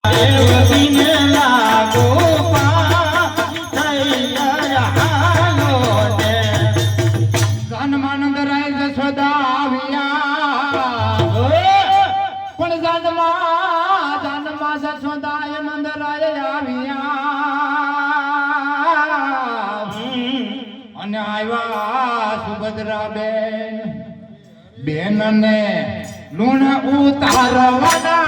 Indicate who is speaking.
Speaker 1: દેવકીને લાગો તૈયાર હાલો દે
Speaker 2: જન્માનંદ રાય જશોદા આવ્યા પણ જન્મા જશોદા આનંદ રાય આવ્યા અને આવ્યા સુભદ્રા બેન ને લૂણ ઉતારવાના